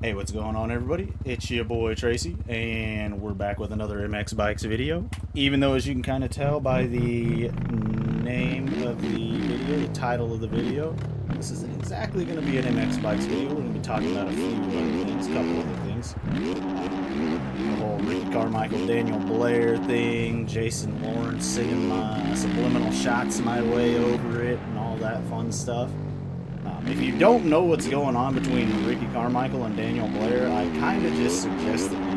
Hey, what's going on, everybody? It's your boy Tracy, and we're back with another MX Bikes video. Even though, as you can kind of tell by the name of the video, the title of the video, this isn't exactly going to be an MX Bikes video. We're going to be talking about a few other things, a couple other things. The whole Ricky Carmichael, Daniel Blair thing, Jason Lawrence singing my subliminal shots my way over it, and all that fun stuff. If you don't know what's going on between Ricky Carmichael and Daniel Blair, I kind of just suggest that you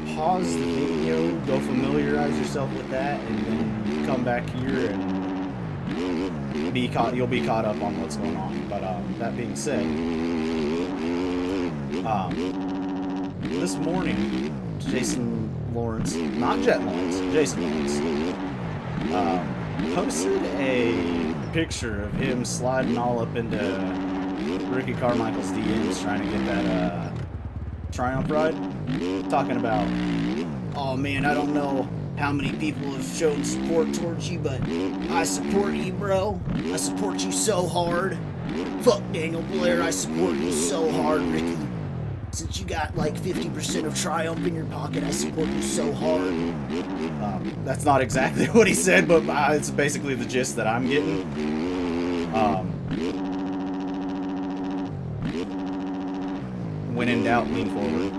go pause the video, go familiarize yourself with that, and then come back here and you'll be caught up on what's going on. But that being said, this morning, Jason Lawrence, not Jet Lawrence, Jason Lawrence, posted a picture of him sliding all up into Ricky Carmichael's DMs trying to get that Triumph ride, talking about, oh man, I don't know how many people have shown support towards you, but I support you, bro. I support you so hard. Fuck Daniel Blair, I support you so hard, Ricky. Since you got like 50% of Triumph in your pocket, I support you so hard. That's not exactly what he said, but it's basically the gist that I'm getting. When in doubt, lean forward.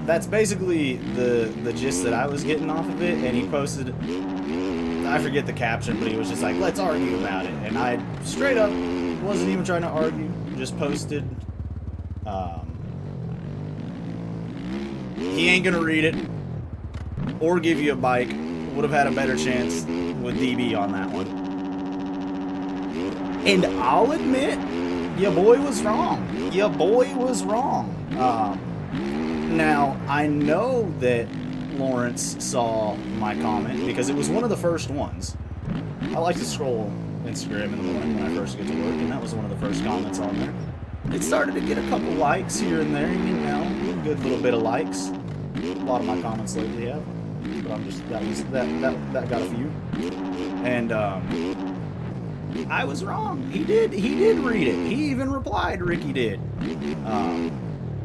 That's basically the gist that I was getting off of it, and he posted, I forget the caption, but he was just like, let's argue about it. And I straight up wasn't even trying to argue, just posted. He ain't gonna read it or give you a bike. Would have had a better chance with DB on that one. And I'll admit, your boy was wrong. Your boy was wrong. Now, I know that Lawrence saw my comment because it was one of the first ones. I like to scroll Instagram in the morning when I first get to work, and that was one of the first comments on there. It started to get a couple likes here and there, you know, a good little bit of likes. A lot of my comments lately have, but I'm just that got a few. And I was wrong. He did read it. He even replied. Ricky did.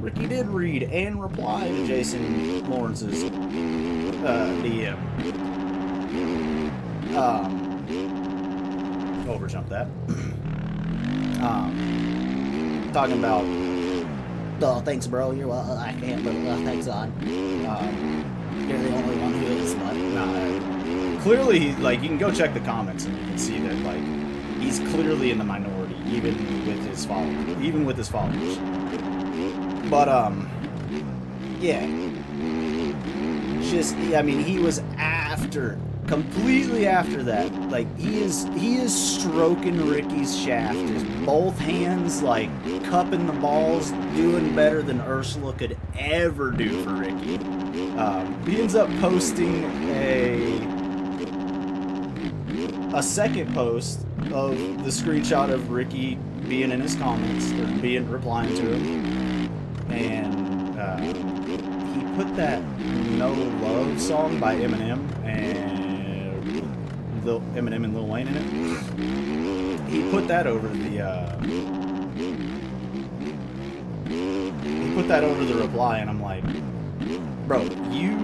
Ricky did read and reply to Jason Lawrence's DM. Overjump that. Talking about, oh, thanks, bro. You're well. I can't, but thanks, God. You're the only one who is. But clearly, like, you can go check the comments and you can see that, like, he's clearly in the minority, even with his followers. But yeah. I mean, he was completely after that. Like, he is stroking Ricky's shaft, his both hands, like, cupping the balls, doing better than Ursula could ever do for Ricky. He ends up posting a second post of the screenshot of Ricky being in his comments, or replying to him, and he put that No Love song by Eminem and Eminem and Lil Wayne in it. He put that over the reply, and I'm like, bro, you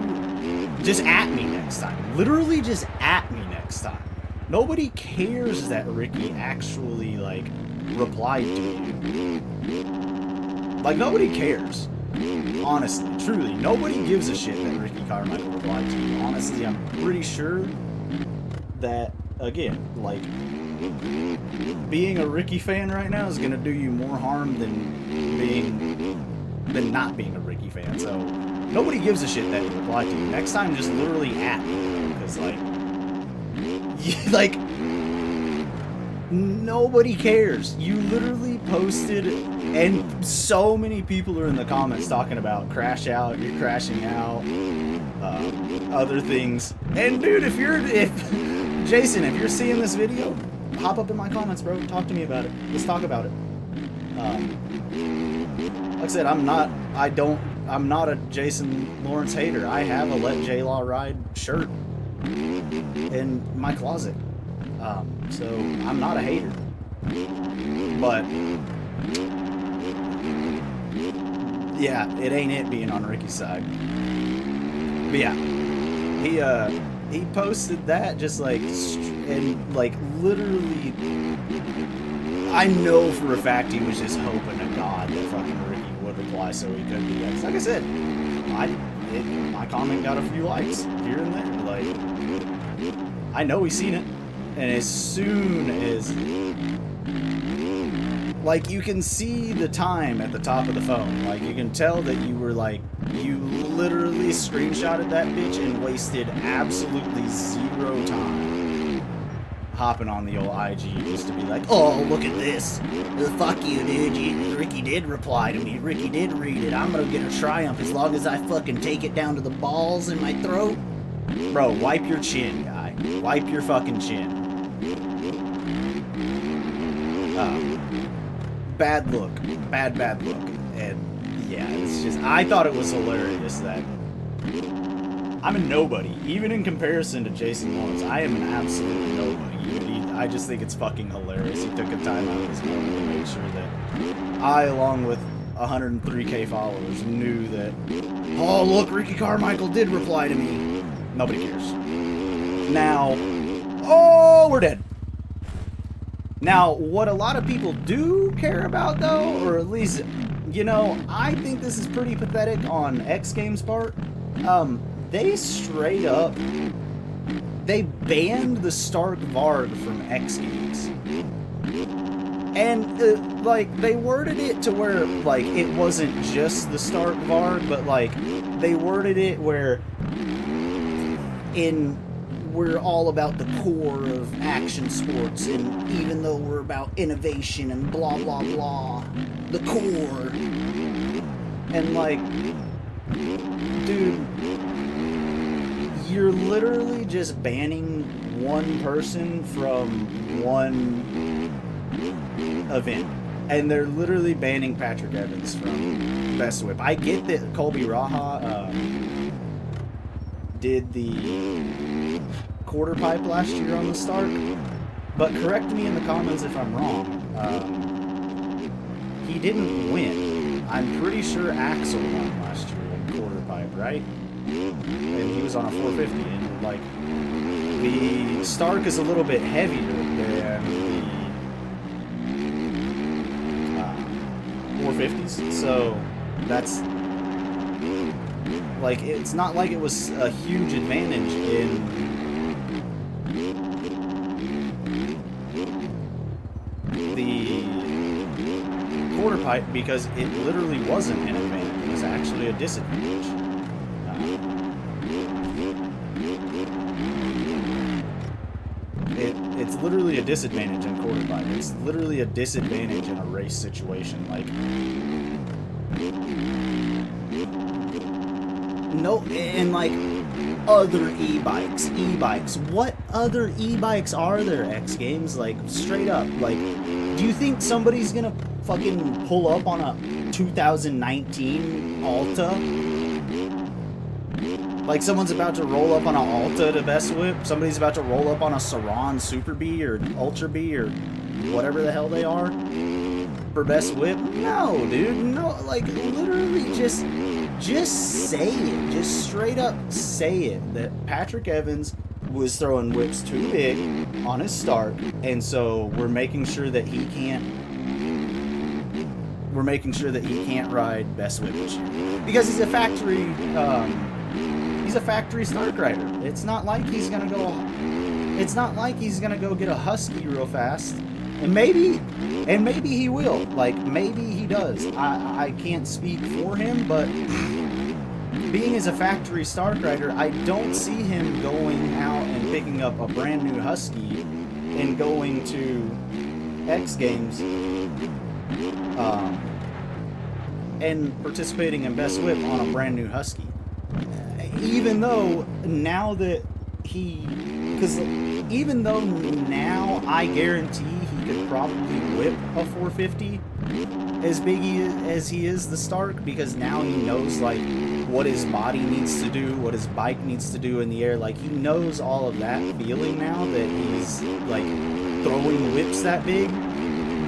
just at me next time. Literally just at me next time. Nobody cares that Ricky actually, like, replied to you. Like, nobody cares. Honestly, truly, nobody gives a shit that Ricky Carmichael replied to you. Honestly, I'm pretty sure that, again, like, being a Ricky fan right now is gonna do you more harm than not being a Ricky fan. So nobody gives a shit that he replied to you. Next time, just literally at me, because like nobody cares. You literally posted, and so many people are in the comments talking about crash out, you're crashing out, other things. And dude, if Jason, if you're seeing this video, hop up in my comments, bro. Talk to me about it. Let's talk about it. Like I said, I'm not a Jason Lawrence hater. I have a Let J Law Ride shirt in my closet. So I'm not a hater. But Yeah, it ain't it being on Ricky's side. But yeah, he posted that just like, and like literally, I know for a fact he was just hoping to God that fucking Ricky would reply so he could be like I said, my comment got a few likes here and there. Like, I know he's seen it, and as soon as, like, you can see the time at the top of the phone. Like, you can tell that you were like, you literally screenshotted that bitch and wasted absolutely zero time hopping on the old IG just to be like, oh, look at this. Fuck you, dude. Ricky did reply to me. Ricky did read it. I'm gonna get a triumph as long as I fucking take it down to the balls in my throat. Bro, wipe your chin, guy. Wipe your fucking chin. Bad look. Bad look. And yeah, it's just, I thought it was hilarious that I'm a nobody. Even in comparison to Jason Lawrence, I am an absolute nobody. I just think it's fucking hilarious. He took a time out of his morning to make sure that I, along with 103k followers, knew that, oh, look, Ricky Carmichael did reply to me. Nobody cares. Now, oh, we're dead. Now, what a lot of people do care about, though, or at least, you know, I think this is pretty pathetic on Xgames' part. They straight up, they banned the Stark Varg from Xgames. And, like, they worded it to where, like, it wasn't just the Stark Varg, but, like, they worded it where we're all about the core of action sports, and even though we're about innovation and blah, blah, blah, the core. And, like, dude, you're literally just banning one person from one event. And they're literally banning Patrick Evans from Best Whip. I get that Colby Raha did the quarter pipe last year on the Stark, but correct me in the comments if I'm wrong. He didn't win. I'm pretty sure Axel won last year in quarter pipe, right? And he was on a 450, and like, the Stark is a little bit heavier than the 450s, so that's like, it's not like it was a huge advantage in the quarter pipe, because it literally wasn't an advantage. It was actually a disadvantage. It's literally a disadvantage in quarter pipe. It's literally a disadvantage in a race situation. Like, no, and like other e-bikes. What other e-bikes are there, Xgames? Like, straight up, like, do you think somebody's gonna fucking pull up on a 2019 Alta? Like, someone's about to roll up on an Alta to Best Whip. Somebody's about to roll up on a Saran Super B or Ultra B or whatever the hell they are for Best Whip. No, dude. No, like, literally just say it. Just straight up say it. That Patrick Evans was throwing whips too big on his start, and so we're making sure that he can't ride Best Whip this year. Because he's a factory Stark rider. It's not like he's gonna go get a Husky real fast. And maybe he will. Like, maybe he does. I can't speak for him, but being as a factory Stark rider, I don't see him going out and picking up a brand new Husky and going to X Games and participating in Best Whip on a brand new Husky. Even though now that even though now I guarantee he could probably whip a 450 as big as he is the Stark, because now he knows like what his body needs to do, what his bike needs to do in the air. Like, he knows all of that feeling now that he's like throwing whips that big.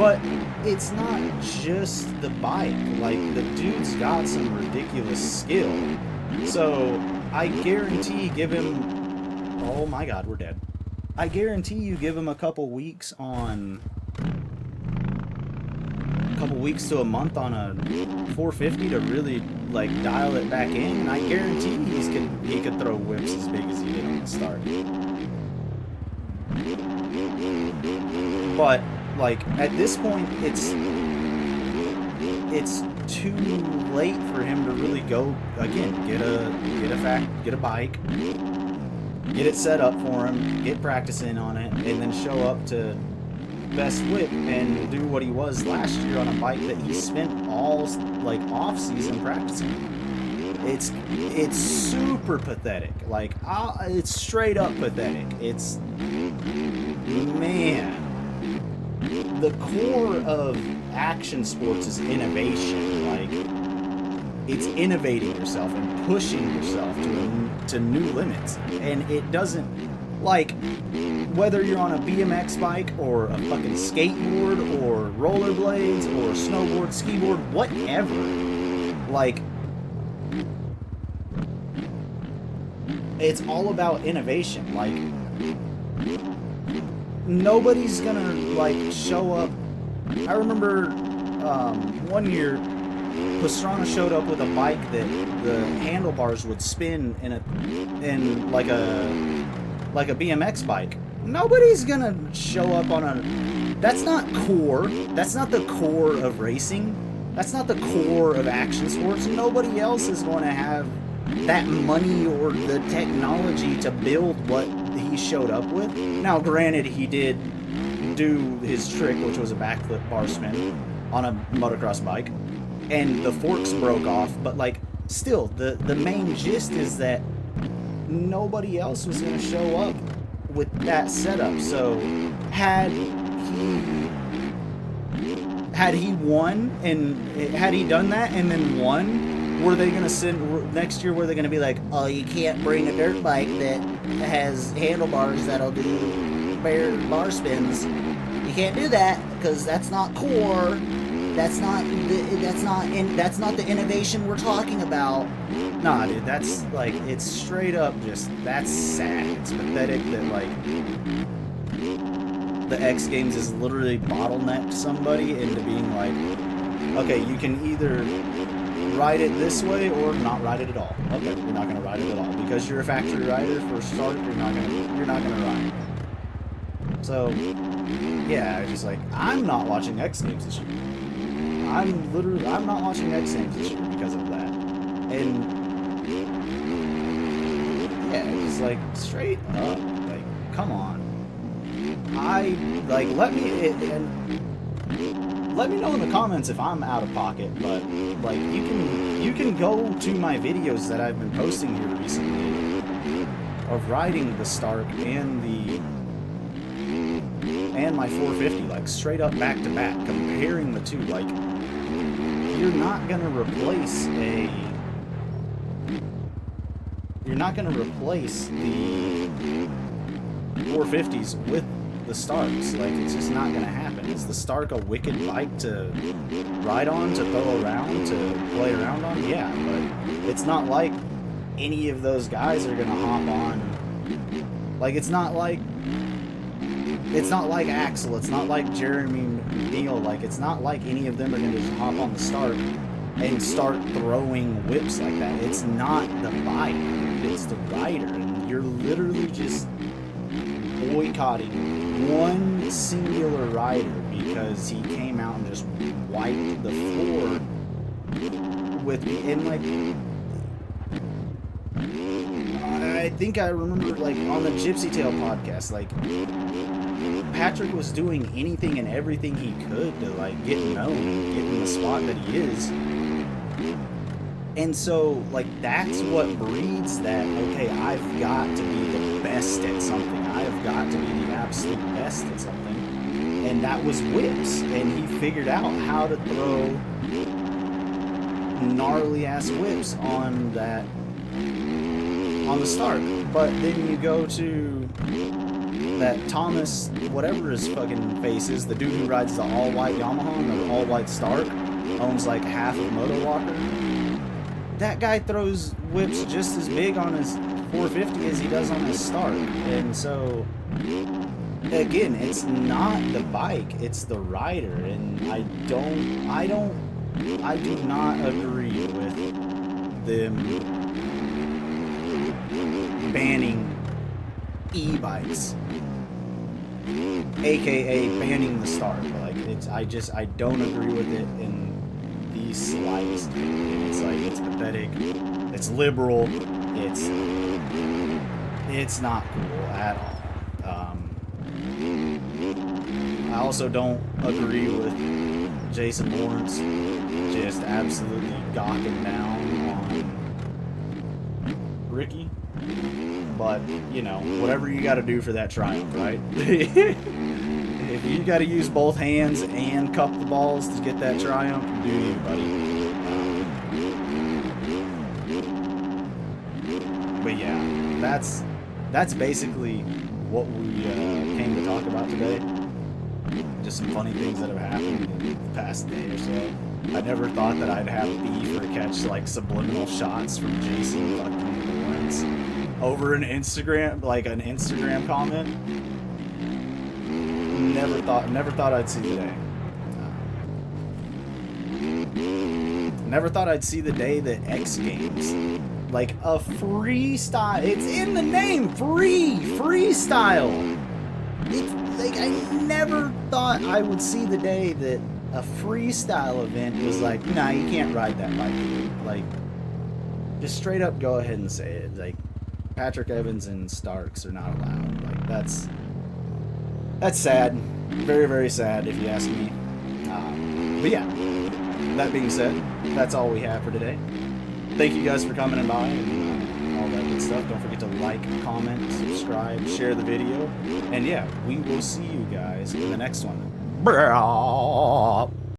But it's not just the bike. Like, the dude's got some ridiculous skill. So, I guarantee give him... Oh my god, we're dead. I guarantee you give him a couple weeks on... A couple weeks to a month on a 450 to really, like, dial it back in. And I guarantee he could throw whips as big as he did on the start. But... like, at this point, it's too late for him to really go again. Get a bike, get it set up for him, get practicing on it, and then show up to best whip and do what he was last year on a bike that he spent all like off season practicing. It's super pathetic. Like, it's straight up pathetic. It's, man. The core of action sports is innovation. Like, it's innovating yourself and pushing yourself to new limits. And it doesn't, like, whether you're on a BMX bike or a fucking skateboard or rollerblades or snowboard, skiboard, whatever. Like, it's all about innovation. Like, nobody's gonna, like, show up. I remember one year Pastrana showed up with a bike that the handlebars would spin in like a BMX bike. Nobody's gonna show up on a... That's not core. That's not the core of racing. That's not the core of action sports. Nobody else is going to have that money or the technology to build what he showed up with. Now, granted, he did do his trick, which was a backflip bar spin on a motocross bike, and the forks broke off, but, like, still, the main gist is that nobody else was going to show up with that setup. So had he won, and had he done that and then won, were they going to send next year? Were they going to be like, oh, you can't bring a dirt bike that has handlebars that'll do bar spins? You can't do that because that's not core. That's not the innovation we're talking about. Nah, dude, that's, like, it's straight up just, that's sad. It's pathetic that, like, the Xgames is literally bottlenecked somebody into being like, okay, you can either ride it this way or not ride it at all. Okay, you're not gonna ride it at all because you're a factory rider. For a start, you're not gonna ride. So, yeah, just like, I'm not watching Xgames this year. I'm not watching Xgames this year because of that. And yeah, it's like, straight up, like, come on. Let me know in the comments if I'm out of pocket, but, like, you can go to my videos that I've been posting here recently of riding the Stark and my 450, like, straight up back to back, comparing the two. Like, you're not gonna replace the 450s with the Starks. Like, it's just not gonna happen. Is the Stark a wicked bike to ride on, to throw around, to play around on? Yeah, but it's not like any of those guys are gonna hop on. Like, it's not like Axel, it's not like Jeremy Neal, like, it's not like any of them are gonna just hop on the Stark and start throwing whips like that. It's not the bike, it's the rider, and you're literally just boycotting one singular rider because he came out and just wiped the floor with me. And, like, I think I remember, like, on the Gypsy Tale podcast, like, Patrick was doing anything and everything he could to, like, get known, get in the spot that he is. And so, like, that's what breeds that, okay, I've got to be the best at something. I've got to be the absolute best at something. And that was whips. And he figured out how to throw gnarly-ass whips on the Stark. But then you go to that Thomas, whatever his fucking face is, the dude who rides the all-white Yamaha and the all-white Stark, owns like half of Moto Walker. That guy throws whips just as big on his 450 as he does on his Stark. And so, again, it's not the bike, it's the rider. And I do not agree with them banning e-bikes, aka banning the Stark. Like, I don't agree with it in the slightest. It's like, it's pathetic, it's liberal, it's not cool at all. I also don't agree with Jason Lawrence just absolutely gawking down on Ricky. But, you know, whatever you got to do for that triumph, right? If you got to use both hands and cup the balls to get that triumph, do you, buddy? But yeah, that's basically what we came to talk about today. Just some funny things that have happened in the past day or so. I never thought that I'd have beef or catch like subliminal shots from Jason fucking Lawrence over an Instagram comment. Never thought I'd see the day. Never thought I'd see the day that Xgames, like a freestyle, it's in the name, freestyle. It's like, I never thought I would see the day that a freestyle event was like, nah, you can't ride that bike. Like, just straight up go ahead and say it. Like, Patrick Evans and Starks are not allowed. Like, that's sad. Very, very sad, if you ask me. But yeah, that being said, that's all we have for today. Thank you guys for coming by and all that good stuff. Don't forget to like, comment, subscribe, share the video. And yeah, we will see you guys in the next one.